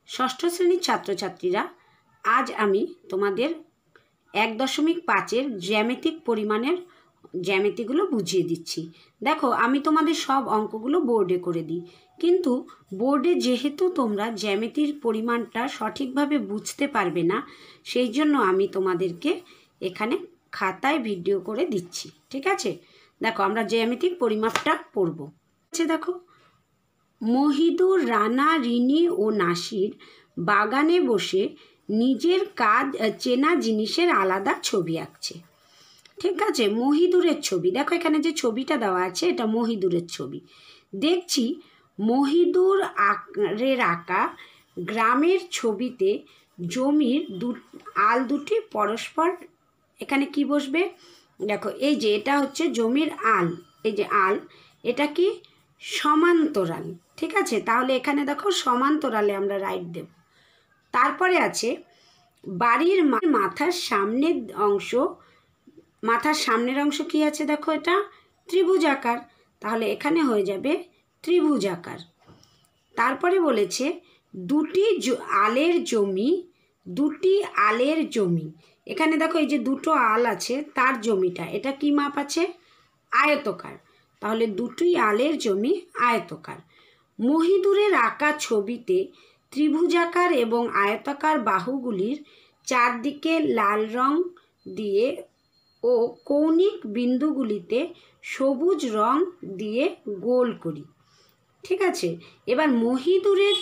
ষষ্ঠ শ্রেণীর ছাত্রছাত্রীরা, আজ আমি তোমাদের 1.5-এর জ্যামিতিক পরিমাণের জ্যামিতিগুলো বুঝিয়ে দিচ্ছি। দেখো, আমি তোমাদের সব অঙ্কগুলো বোর্ডে করে দিই, কিন্তু বোর্ডে যেহেতু তোমরা জ্যামিতির পরিমাণটা সঠিকভাবে বুঝতে পারবে না, সেই জন্য আমি তোমাদেরকে এখানে খাতায় ভিডিও করে দিচ্ছি। ঠিক আছে? দেখো, আমরা জ্যামিতিক পরিমাপটা পড়ব। দেখো, মহিদুর, রানা, রিনি ও নাসির বাগানে বসে নিজের কাজ চেনা জিনিসের আলাদা ছবি আঁকছে। ঠিক আছে? মহিদুরের ছবি, দেখো এখানে যে ছবিটা দেওয়া আছে এটা মহিদুরের ছবি। দেখছি মহিদুর আঁকা গ্রামের ছবিতে জমির আল দুটি পরস্পর, এখানে কি বসবে? দেখো, এই যে এটা হচ্ছে জমির আল, এই যে আল, এটা কি সমান্তরাল। ঠিক আছে? তাহলে এখানে দেখো সমান্তরালে আমরা রাইট দেব। তারপরে আছে বাড়ির মাথার সামনের অংশ কি আছে? দেখো, এটা ত্রিভুজাকার, তাহলে এখানে হয়ে যাবে ত্রিভুজাকার। তারপরে বলেছে দুটি আলের জমি, এখানে দেখো এই যে দুটো আল আছে তার জমিটা, এটা কি মাপ আছে? আয়তকার, তাহলে দুটি আলের জমি আয়তকার। মহিদুরের আঁকা ছবিতে ত্রিভুজাকার এবং আয়তাকার বাহুগুলির চারদিকে লাল রং দিয়ে ও কৌণিক বিন্দুগুলিতে সবুজ রং দিয়ে গোল করি। ঠিক আছে? এবার মহিদুরের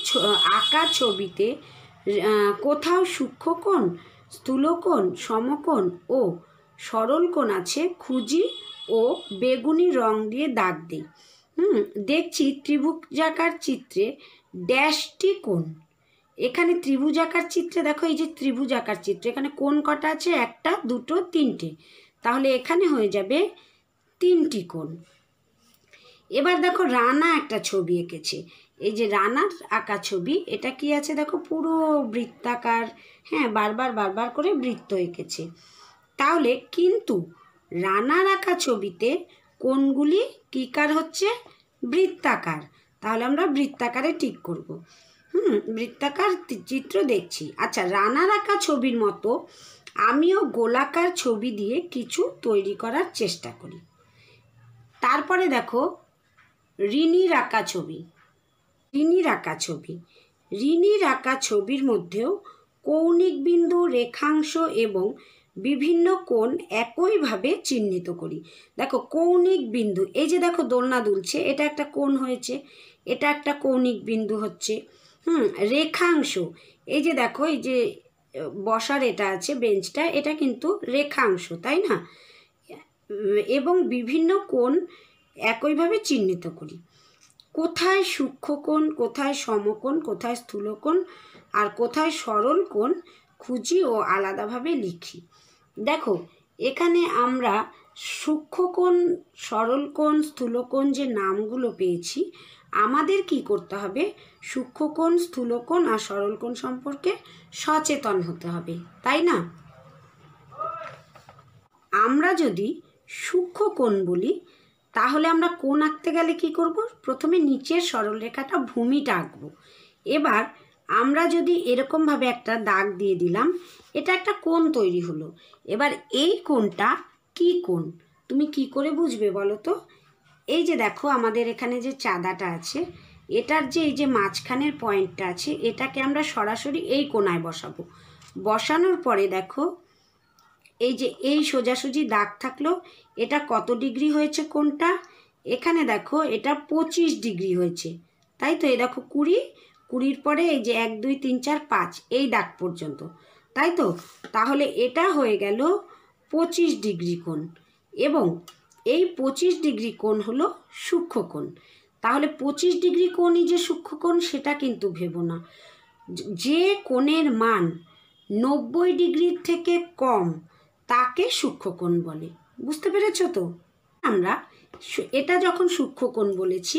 আঁকা ছবিতে কোথাও সূক্ষ্মকোণ, স্থূলকোণ, সমকোণ ও সরলকোণ আছে খুঁজি ও বেগুনি রং দিয়ে দাগ দিই। দেখছি ত্রিভুজাকার চিত্রে ড্যাশটি কোণ। এখানে ত্রিভুজাকার চিত্রে দেখো, এই যে ত্রিভুজাকার চিত্র, এখানে কোণ কটা আছে? 1, 2, 3টে, তাহলে এখানে হয়ে যাবে 3টি কোণ। এবার দেখো রানা একটা ছবি এঁকেছে, এই যে রানার আঁকা ছবি, এটা কি আছে? দেখো পুরো বৃত্তাকার, হ্যাঁ, বারবার করে বৃত্ত এঁকেছে। তাহলে কিন্তু রানার আঁকা ছবিতে কোণগুলি কিকার হচ্ছে? বৃত্তাকার, তাহলে আমরা বৃত্তাকারে টিক করব। বৃত্তাকার চিত্র দেখছি। আচ্ছা, রানার আঁকা ছবির মতো আমিও গোলাকার ছবি দিয়ে কিছু তৈরি করার চেষ্টা করি। তারপরে দেখো রিনির আঁকা ছবির মধ্যেও কৌণিক বিন্দু, রেখাংশ এবং বিভিন্ন কোণ একইভাবে চিহ্নিত করি। দেখো কৌণিক বিন্দু, এই যে দেখো দোলনা দুলছে, এটা একটা কোণ হয়েছে, এটা একটা কৌণিক বিন্দু হচ্ছে। রেখাংশ, এই যে দেখো এই যে বসার এটা আছে বেঞ্চটা, এটা কিন্তু রেখাংশ, তাই না? এবং বিভিন্ন কোণ একইভাবে চিহ্নিত করি। কোথায় সূক্ষ্মকোণ, কোথায় সমকোণ, কোথায় স্থূলকোণ আর কোথায় সরল কোণ খুঁজি ও আলাদাভাবে লিখি। দেখো, এখানে আমরা সূক্ষ্মকোণ, সরলকোণ, স্থূলকোণ যে নামগুলো পেয়েছি, আমাদের কি করতে হবে? সূক্ষ্মকোণ, স্থূলকোণ আর সরলকোণ সম্পর্কে সচেতন হতে হবে, তাই না? আমরা যদি সূক্ষ্মকোণ বলি, তাহলে আমরা কোণ আঁকতে গেলে কি করব? প্রথমে নিচের সরলরেখাটা, ভূমিটা আঁকবো। এবার আমরা যদি এরকমভাবে একটা দাগ দিয়ে দিলাম, এটা একটা কোণ তৈরি হলো। এবার এই কোণটা কি কোণ তুমি কি করে বুঝবে বলো তো? এই যে দেখো আমাদের এখানে যে চাঁদাটা আছে, এটার যে এই যে মাঝখানের পয়েন্টটা আছে, এটাকে আমরা সরাসরি এই কোণায় বসাবো। বসানোর পরে দেখো এই যে এই সোজাসুজি দাগ থাকলো, এটা কত ডিগ্রি হয়েছে কোণটা? এখানে দেখো এটা 25 ডিগ্রি হয়েছে, তাই তো? এই দেখো 20 পরে এই যে 1, 2, 3, 4, 5 এই দাগ পর্যন্ত, তাই তো? তাহলে এটা হয়ে গেল 25 ডিগ্রি কোণ, এবং এই 25 ডিগ্রি কোণ হলো সূক্ষ্মকোণ। তাহলে 25 ডিগ্রি কোণই যে সূক্ষ্মকোণ সেটা কিন্তু ভেবো না। যে কোণের মান 90 ডিগ্রির থেকে কম তাকে সূক্ষ্মকোণ বলে। বুঝতে পেরেছো তো? আমরা এটা যখন সূক্ষ্মকোণ বলেছি,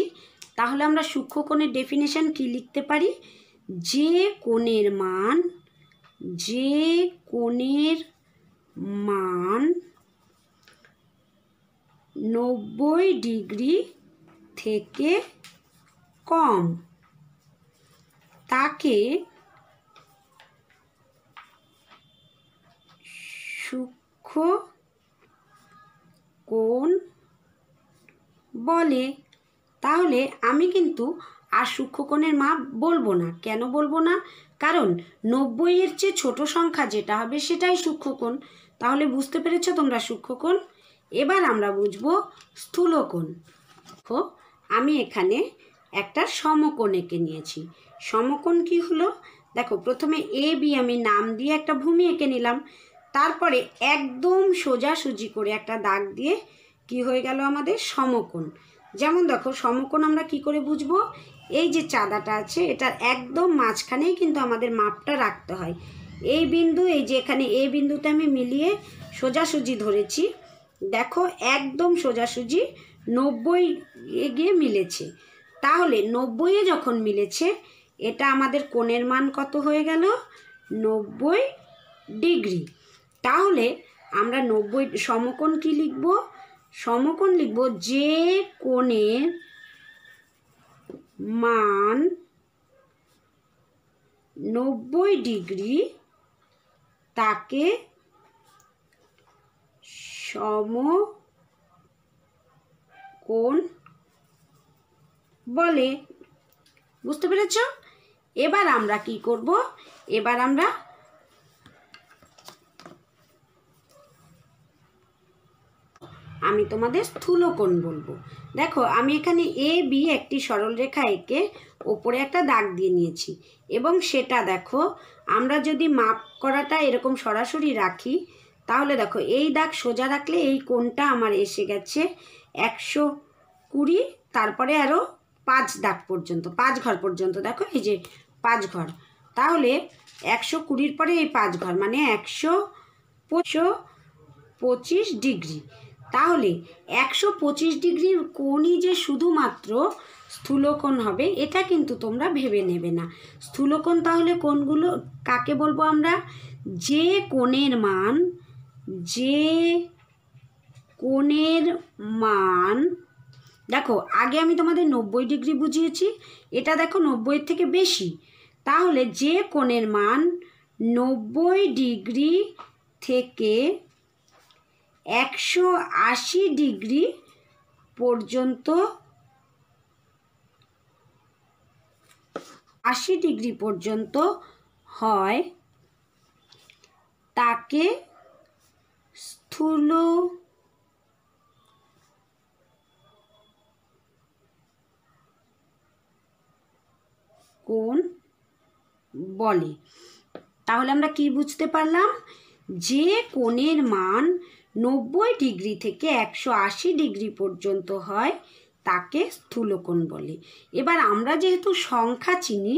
তাহলে আমরা সূক্ষ্মকোণের ডেফিনেশন কি লিখতে পারি? যে কোণের মান 90 ডিগ্রি থেকে কম তাকে কোণ বলে। তাহলে আমি কিন্তু আর সূক্ষ্মকোণের মাপ বলবো না। কেন বলবো না? কারণ 90-এর চেয়ে ছোট সংখ্যা যেটা হবে সেটাই সূক্ষ্মকোণ। তাহলে বুঝতে পেরেছো তোমরা সূক্ষ্মকোণ। এবার আমরা বুঝবো স্থূলকোণ। আমি এখানে একটা সমকোণ এঁকে নিয়েছি। সমকোণ কি হলো? দেখো, প্রথমে এ বি আমি নাম দিয়ে একটা ভূমি এঁকে নিলাম। তারপরে একদম সোজাসুজি করে একটা দাগ দিয়ে কি হয়ে গেল আমাদের সমকোণ। যেমন দেখো, সমকোণ আমরা কি করে বুঝবো? এই যে চাঁদাটা আছে এটার একদম মাঝখানেই কিন্তু আমাদের মাপটা রাখতে হয়। এই বিন্দু, এই যে এখানে এ বিন্দুতে আমি মিলিয়ে সোজাসুজি ধরেছি। দেখো, একদম সোজাসুজি 90-এ গিয়ে মিলেছে। তাহলে 90-এ যখন মিলেছে, এটা আমাদের কোণের মান কত হয়ে গেল? 90 ডিগ্রি। তাহলে আমরা 90 সমকোণ কি লিখব? সমকোণ লিখব যে কোণের মান 90 ডিগ্রি তাকে সমকোণ বলে। বুঝতে পেরেছ? এবার আমরা কি করব? এবার আমরা আমি তোমাদের স্থূলকোণ বলবো। দেখো, আমি এখানে এ বি একটি সরল রেখা এঁকে ওপরে একটা দাগ দিয়ে নিয়েছি। এবং সেটা দেখো, আমরা যদি মাপ করাটা এরকম সরাসরি রাখি, তাহলে দেখো এই দাগ সোজা রাখলে এই কোণটা আমার এসে গেছে 120, তারপরে আরও 5 দাগ পর্যন্ত, 5 ঘর পর্যন্ত। দেখো এই যে 5 ঘর। তাহলে 120-র পরে এই 5 ঘর মানে 125 ডিগ্রি। তাহলে 125 ডিগ্রির কোণই যে শুধুমাত্র স্থূলকোণ হবে এটা কিন্তু তোমরা ভেবে নেবে না। স্থূলকোণ তাহলে কোণগুলো কাকে বলবো আমরা? যে কোণের মান দেখো, আগে আমি তোমাদের 90 ডিগ্রি বুঝিয়েছি, এটা দেখো 90-এর থেকে বেশি। তাহলে যে কোণের মান 90 ডিগ্রি থেকে 180 ডিগ্রি পর্যন্ত 80 ডিগ্রি পর্যন্ত হয় তাকে স্থূলকোণ বলে। তাহলে আমরা কি বুঝতে পারলাম? যে কোণের মান 90 ডিগ্রি থেকে 180 ডিগ্রি পর্যন্ত হয় তাকে স্থূলকোণ বলে। এবার আমরা যেহেতু সংখ্যা চিনি,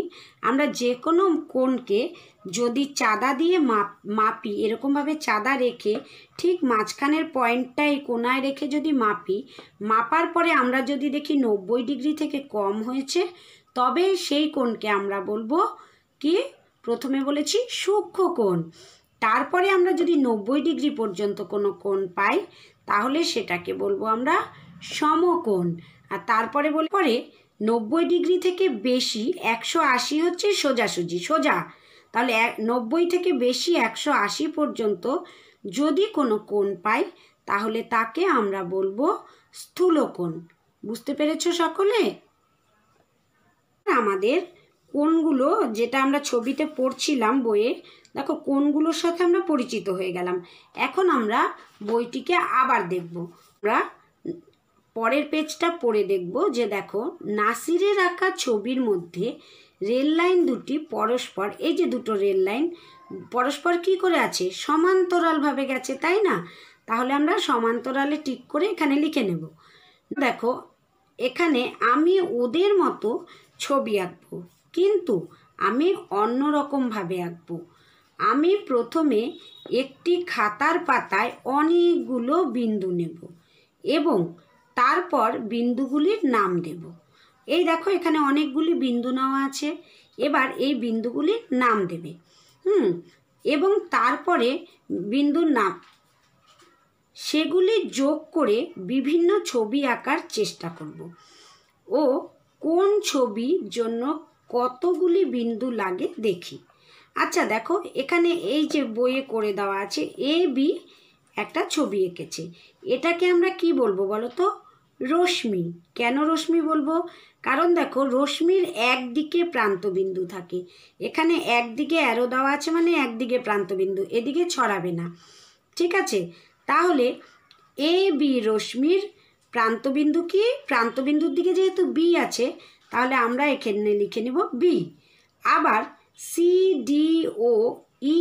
আমরা যে কোনো কোণকে যদি চাঁদা দিয়ে মাপি, এরকমভাবে চাঁদা রেখে ঠিক মাঝখানের পয়েন্টটাই কোণায় রেখে যদি মাপার পরে আমরা যদি দেখি 90 ডিগ্রি থেকে কম হয়েছে, তবে সেই কোণকে আমরা বলবো কি? প্রথমে বলেছি সূক্ষ্মকোণ। তারপরে আমরা যদি 90 ডিগ্রি পর্যন্ত কোনো কোণ পাই, তাহলে সেটাকে বলবো আমরা সমকোণ। আর তারপরে পরে 90 ডিগ্রি থেকে বেশি 180 হচ্ছে সোজাসুজি সোজা। তাহলে 90 থেকে বেশি 180 পর্যন্ত যদি কোনো কোণ পাই, তাহলে তাকে আমরা বলবো স্থূলকোণ। বুঝতে পেরেছো সকলে? আমাদের কোণগুলো যেটা আমরা ছবিতে পড়ছিলাম বইয়ে, দেখো কোণগুলোর সাথে আমরা পরিচিত হয়ে গেলাম। এখন আমরা বইটিকে আবার দেখব। আমরা পরের পেজটা পড়ে দেখব যে দেখো, নাসিরের আঁকা ছবির মধ্যে রেল লাইন দুটি পরস্পর, এই যে দুটো রেল লাইন পরস্পর কি করে আছে? সমান্তরালভাবে গেছে, তাই না? তাহলে আমরা সমান্তরালে টিক করে এখানে লিখে নেব। দেখো, এখানে আমি ওদের মতো ছবি আঁকবো, কিন্তু আমি অন্যরকমভাবে আঁকবো। আমি প্রথমে একটি খাতার পাতায় অনেকগুলো বিন্দু নেব এবং তারপর বিন্দুগুলির নাম দেব। এই দেখো, এখানে অনেকগুলি বিন্দু নেওয়া আছে। এবার এই বিন্দুগুলির নাম দেবে। এবং তারপরে বিন্দুর নাম, সেগুলি যোগ করে বিভিন্ন ছবি আঁকার চেষ্টা করব। ও কোন ছবির জন্য কতগুলি বিন্দু লাগে দেখি। আচ্ছা দেখো, এখানে এই যে বইয়ে করে দেওয়া আছে এ বি একটা ছবি এঁকেছে। এটাকে আমরা কি বলবো বলো তো? রশ্মি। কেন রশ্মি বলবো? কারণ দেখো রশ্মির একদিকে প্রান্তবিন্দু থাকে, এখানে একদিকে অ্যারো দেওয়া আছে মানে একদিকে প্রান্তবিন্দু, এদিকে ছড়াবে না, ঠিক আছে? তাহলে এ বি রশ্মির প্রান্তবিন্দু কি? প্রান্তবিন্দুর দিকে যেহেতু বি আছে তাহলে আমরা এখানে লিখে নেব বি। আবার সি ডি ও ই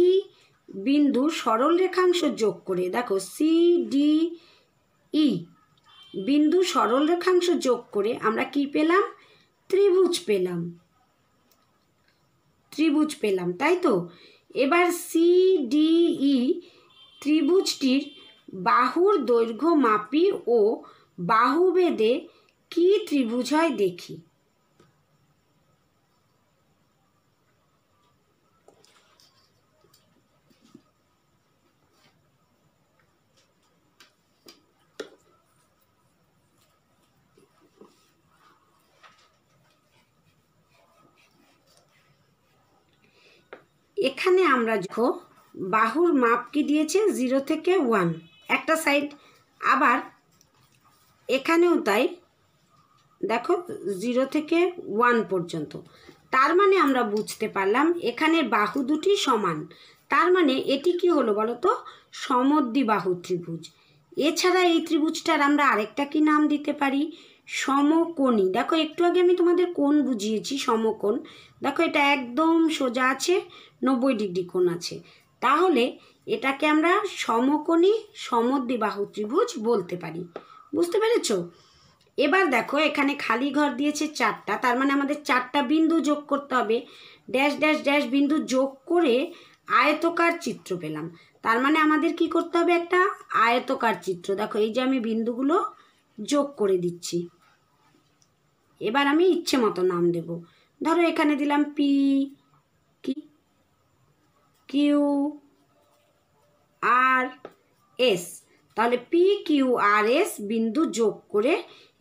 বিন্দু সরল রেখাংশ যোগ করে, দেখো সি ডি ই বিন্দু সরল রেখাংশ যোগ করে আমরা কি পেলাম? ত্রিভুজ পেলাম। ত্রিভুজ পেলাম, তাই তো? এবার সি ডি ই ত্রিভুজটির বাহুর দৈর্ঘ্য মাপি ও বাহুভেদে কি ত্রিভুজ হয় দেখি। এখানে আমরা দেখো বাহুর মাপ কি দিয়েছে? 0 থেকে 1 একটা সাইড, আবার এখানেও তাই, দেখো 0 থেকে 1 পর্যন্ত। তার মানে আমরা বুঝতে পারলাম এখানে বাহু দুটি সমান, তার মানে এটি কি হলো বলো তো? সমদ্বিবাহু ত্রিভুজ। এছাড়া এই ত্রিভুজটার আমরা আরেকটা কি নাম দিতে পারি? সমকোণী। দেখো একটু আগে আমি তোমাদের কোণ বুঝিয়েছি, সমকোণ। দেখো এটা একদম সোজা আছে, 90 ডিগ্রি কোণ আছে, তাহলে এটাকে আমরা সমকোণী সমদ্বিবাহু ত্রিভুজ বলতে পারি। বুঝতে পেরেছো? এবার দেখো এখানে খালি ঘর দিয়েছে 4টা, তার মানে আমাদের 4টা বিন্দু যোগ করতে হবে। ড্যাশ ড্যাশ ড্যাশ বিন্দু যোগ করে আয়তকার চিত্র পেলাম, তার মানে আমাদের কি করতে হবে? একটা আয়তকার চিত্র। দেখো এই যে আমি বিন্দুগুলো যোগ করে দিচ্ছি, এবার আমি ইচ্ছে মতো নাম দেব। ধরো এখানে দিলাম পি কিউ আর এস, তাহলে পি কিউ আর এস বিন্দু যোগ করে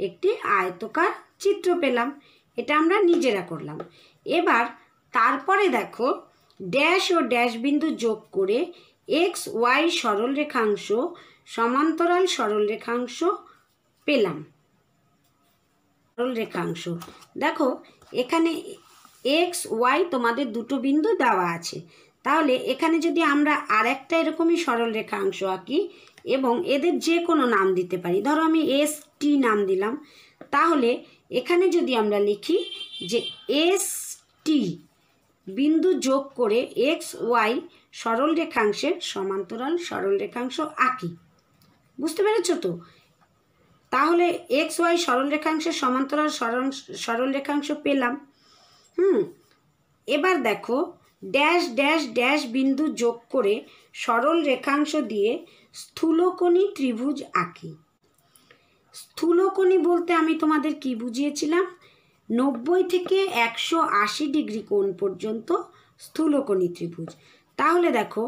একটি আয়তকার চিত্র পেলাম। এটা আমরা নিজেরা করলাম। এবার তারপরে দেখো ড্যাশ ও ড্যাশ বিন্দু যোগ করে এক্স ওয়াই সরল রেখাংশ সমান্তরাল সরল রেখাংশ পেলাম। সরল রেখাংশ, দেখো এখানে এক্স ওয়াই তোমাদের দুটো বিন্দু দেওয়া আছে, তাহলে এখানে যদি আমরা আর একটা এরকমই সরল রেখাংশ আঁকি এবং এদের যে কোনো নাম দিতে পারি, ধরো আমি এস টি নাম দিলাম, তাহলে এখানে যদি আমরা লিখি যে এস টি বিন্দু যোগ করে এক্স ওয়াই সরল রেখাংশের সমান্তরাল সরল রেখাংশ আঁকি। বুঝতে পেরেছো তো? তাহলে এক্স ওয়াই সরল রেখাংশের সমান্তরাল সরল রেখাংশ পেলাম। এবার দেখো ড্যাশ ড্যাশ ড্যাশ বিন্দু যোগ করে সরল রেখাংশ দিয়ে স্থূলকোণী ত্রিভুজ আঁকি। স্থূলকোণী বলতে আমি তোমাদের কি বুঝিয়েছিলাম? 90 থেকে 180 ডিগ্রি কোণ পর্যন্ত স্থূলকোণী ত্রিভুজ। তাহলে দেখো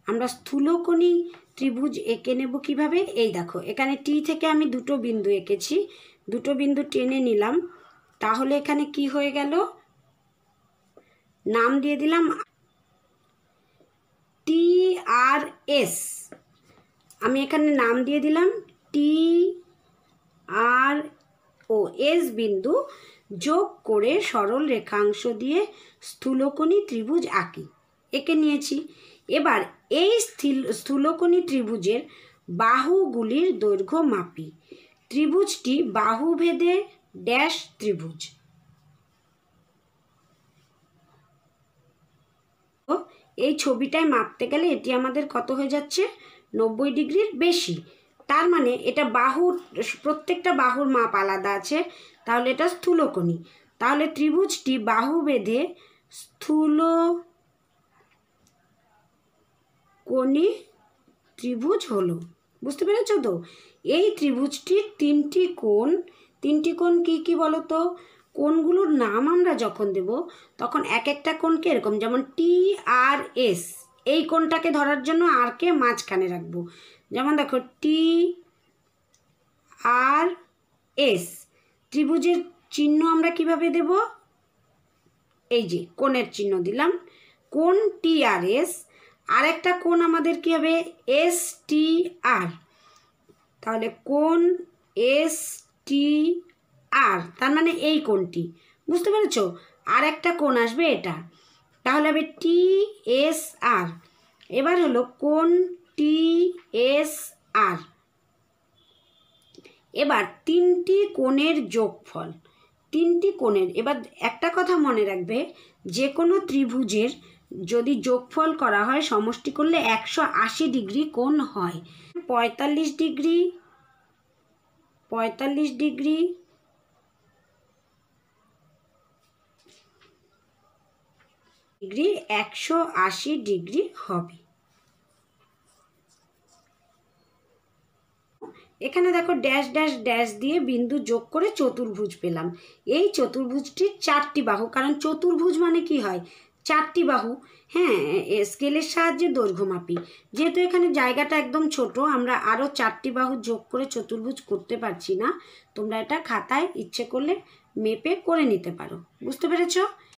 আমরা স্থূলকোণী ত্রিভুজ এঁকে নেব কিভাবে? এই দেখো এখানে টি থেকে আমি দুটো বিন্দু এঁকেছি, দুটো বিন্দু টেনে নিলাম, তাহলে এখানে কি হয়ে গেল? নাম দিয়ে দিলাম টি আর এস। আমি এখানে নাম দিয়ে দিলাম টি আর ও এস বিন্দু যোগ করে সরল রেখাংশ দিয়ে স্থূলকোণী ত্রিভুজ আঁকি, এঁকে নিয়েছি। এবার এই স্থূলকোণী ত্রিভুজের বাহুগুলির দৈর্ঘ্য মাপি। ত্রিভুজটি বাহুভেদে ড্যাশ ত্রিভুজ। এই ছবিটায় মাপতে গেলে এটি আমাদের কত হয়ে যাচ্ছে? 90 ডিগ্রির বেশি। তার মানে এটা বাহুর, প্রত্যেকটা বাহুর মাপ আলাদা আছে, তাহলে এটা স্থূলকোণী। তাহলে ত্রিভুজটি বাহুভেদে স্থূলকোণী ত্রিভুজ হলো। বুঝতে পেরেছো তো? এই ত্রিভুজটির তিনটি কোণ কি কি বলো তো? কোণগুলোর নাম আমরা যখন দেব তখন এক একটা কোণকে এরকম, যেমন টি আর এস, এই কোণটাকে ধরার জন্য আর কে মাঝখানে রাখবো। যেমন দেখো টি আর এস, ত্রিভুজের চিহ্ন আমরা কিভাবে দেব? এই যে কোণের চিহ্ন দিলাম, কোণ টি আর এস আরেকটা কোণ আমাদের কি হবে STR, তাহলে কোণ STR তার মানে এই কোণটি, বুঝতে পেরেছো? আর একটা কোণ আসবে এটা, তাহলে হবে TSR। এবার হলো কোণ TSR। এবার তিনটি কোণের যোগফল, তিনটি কোণের, এবার একটা কথা মনে রাখবে, যে কোনো ত্রিভুজের যদি যোগফল করা হয় সমষ্টি করলে 180 ডিগ্রি কোণ হয়। 45 ডিগ্রি, 45 ডিগ্রি, ডিগ্রি 180 ডিগ্রি হবে। এখানে দেখো ড্যাশ ড্যাশ ড্যাশ দিয়ে বিন্দু যোগ করে চতুর্ভুজ পেলাম। এই চতুর্ভুজটির 4টি বাহু, কারণ চতুর্ভুজ মানে কি হয় 4টি বাহু। হ্যাঁ, স্কেলের সাহায্যে দৈর্ঘ্য মাপি, যেহেতু এখানে জায়গাটা একদম ছোট, আমরা আরও 4টি বাহু যোগ করে চতুর্ভুজ করতে পারছি না। তোমরা এটা খাতায় ইচ্ছে করলে মেপে করে নিতে পারো। বুঝতে পেরেছো?